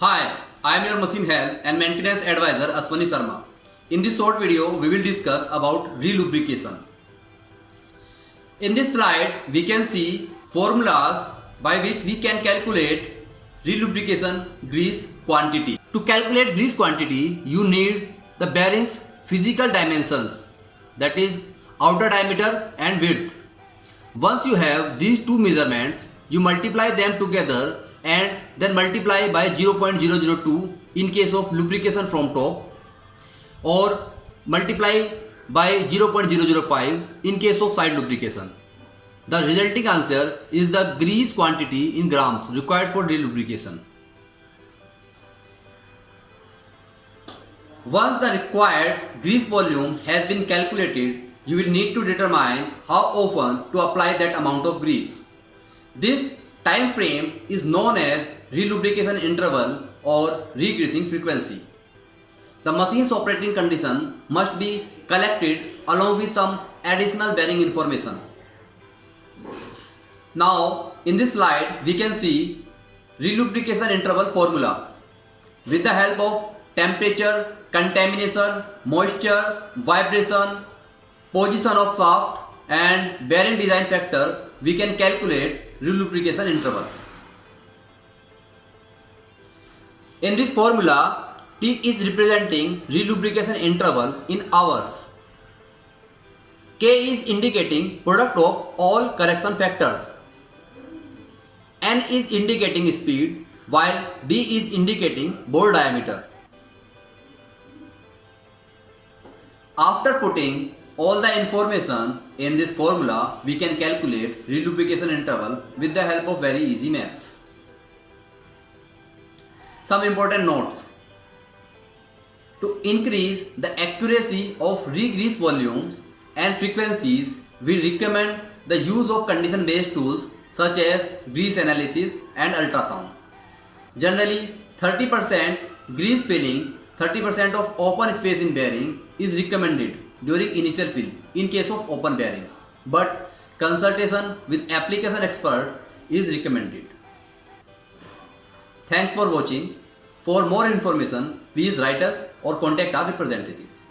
Hi, I am your machine health and maintenance advisor Aswani Sharma. In this short video, we will discuss about relubrication. In this slide, we can see formulas by which we can calculate relubrication grease quantity. To calculate grease quantity, you need the bearing's physical dimensions, that is outer diameter and width. Once you have these two measurements, you multiply them together and then multiply by 0.002 in case of lubrication from top, or multiply by 0.005 in case of side lubrication. The resulting answer is the grease quantity in grams required for relubrication. Once the required grease volume has been calculated, you will need to determine how often to apply that amount of grease. This time frame is known as relubrication interval or regreasing frequency. The machine's operating condition must be collected along with some additional bearing information. Now, in this slide, we can see relubrication interval formula. With the help of temperature, contamination, moisture, vibration, position of shaft and bearing design factor, we can calculate relubrication interval. In this formula, T is representing relubrication interval in hours. K is indicating product of all correction factors. N is indicating speed, while D is indicating bore diameter. After putting all the information in this formula, we can calculate relubrication interval with the help of very easy math. Some important notes. To increase the accuracy of re-grease volumes and frequencies, we recommend the use of condition-based tools such as grease analysis and ultrasound. Generally, 30% grease filling, 30% of open space in bearing is recommended during initial fill in case of open bearings, but consultation with application expert is recommended. Thanks for watching. For more information, please write us or contact our representatives.